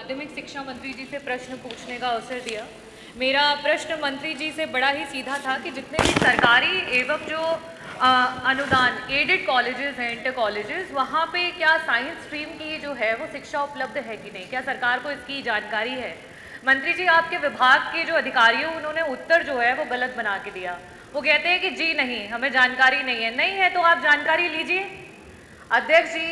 माध्यमिक शिक्षा मंत्री जी से प्रश्न पूछने का अवसर दिया। मेरा प्रश्न मंत्री जी से बड़ा ही सीधा था कि जितने भी सरकारी एवं जो अनुदान एडेड कॉलेजेस हैं, इंटर कॉलेजेस, वहाँ पे क्या साइंस स्ट्रीम की जो है वो शिक्षा उपलब्ध है कि नहीं, क्या सरकार को इसकी जानकारी है? मंत्री जी, आपके विभाग के जो अधिकारी हैं उन्होंने उत्तर जो है वो गलत बना के दिया। वो कहते हैं कि जी नहीं, हमें जानकारी नहीं है। नहीं है तो आप जानकारी लीजिए। अध्यक्ष जी,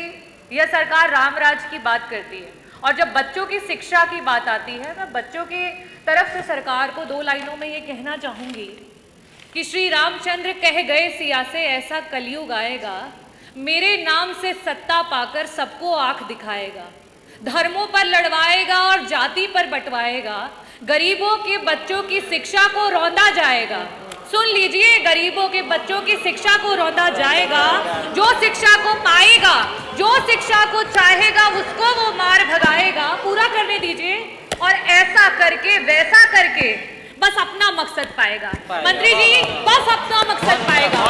यह सरकार रामराज की बात करती है और जब बच्चों की शिक्षा की बात आती है, मैं बच्चों की तरफ से सरकार को 2 लाइनों में ये कहना चाहूंगी कि श्री रामचंद्र कह गए सिया से ऐसा कलयुग आएगा, मेरे नाम से सत्ता पाकर सबको आंख दिखाएगा, धर्मों पर लड़वाएगा और जाति पर बंटवाएगा, गरीबों के बच्चों की शिक्षा को रौंदा जाएगा। सुन लीजिए, गरीबों के बच्चों की शिक्षा को रौंदा जाएगा। जो शिक्षा को पाएगा, जो शिक्षा को चाहेगा, उसको वो मार भगाएगा। पूरा करने दीजिए। और ऐसा करके वैसा करके बस अपना मकसद पाएगा। मंत्री जी, बस अपना मकसद पाएगा।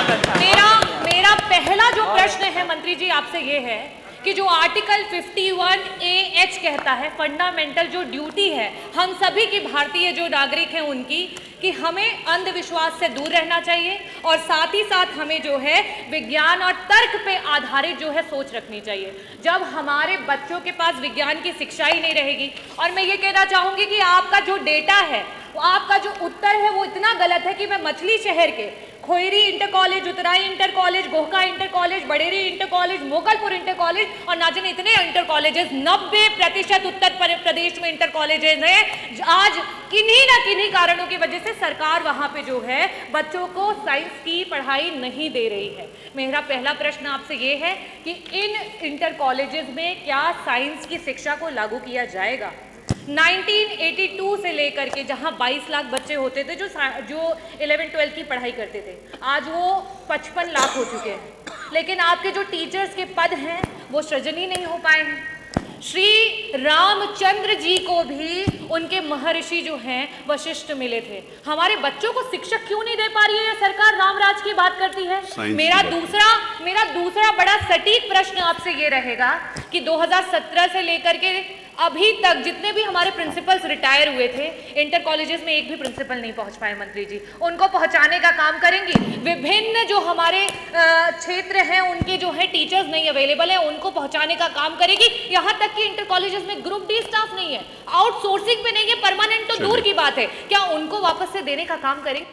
मेरा पहला जो प्रश्न है मंत्री जी आपसे ये है कि जो आर्टिकल 51AH कहता है, फंडामेंटल जो ड्यूटी है हम सभी की, भारतीय जो नागरिक हैं उनकी, कि हमें अंधविश्वास से दूर रहना चाहिए और साथ ही साथ हमें जो है विज्ञान और तर्क पे आधारित जो है सोच रखनी चाहिए। जब हमारे बच्चों के पास विज्ञान की शिक्षा ही नहीं रहेगी, और मैं ये कहना चाहूँगी कि आपका जो डेटा है, आपका जो उत्तर है वो इतना गलत है कि मैं मछली शहर के Khoyri inter college, Utrai inter college, Gohka inter college, Baderi inter college, Mogalpur inter college और ना जाने इतने इंटर कॉलेजेस, 90% उत्तर प्रदेश में इंटर कॉलेजेस हैं। आज किन्हीं ना किन्हीं कारणों की वजह से सरकार वहां पे जो है बच्चों को साइंस की पढ़ाई नहीं दे रही है। मेरा पहला प्रश्न आपसे ये है कि इन इंटर कॉलेजेस में क्या साइंस की शिक्षा को लागू किया जाएगा? 1982 से लेकर के जहां 22 लाख बच्चे होते थे जो 11-12 की पढ़ाई करते थे, आज वो 55 लाख हो चुके हैं। लेकिन आपके जो टीचर्स के पद हैं वो सृजन ही नहीं हो पाए हैं। श्री रामचंद्र जी को भी उनके महर्षि जो हैं वशिष्ठ मिले थे। हमारे बच्चों को शिक्षक क्यों नहीं दे पा रही है सरकार? रामराज की बात करती है। मेरा दूसरा बड़ा सटीक प्रश्न आपसे ये रहेगा कि 2017 से लेकर के अभी तक जितने भी हमारे प्रिंसिपल्स रिटायर हुए थे, इंटर कॉलेजेस में एक भी प्रिंसिपल नहीं पहुंच पाए। मंत्री जी, उनको पहुंचाने का काम करेंगी? विभिन्न जो हमारे क्षेत्र हैं उनके जो है टीचर्स नहीं अवेलेबल है, उनको पहुंचाने का काम करेगी? यहाँ तक कि इंटर कॉलेजेस में ग्रुप डी स्टाफ नहीं है, आउटसोर्सिंग पे नहीं है, परमानेंट तो दूर की बात है, क्या उनको वापस से देने का काम करेंगे?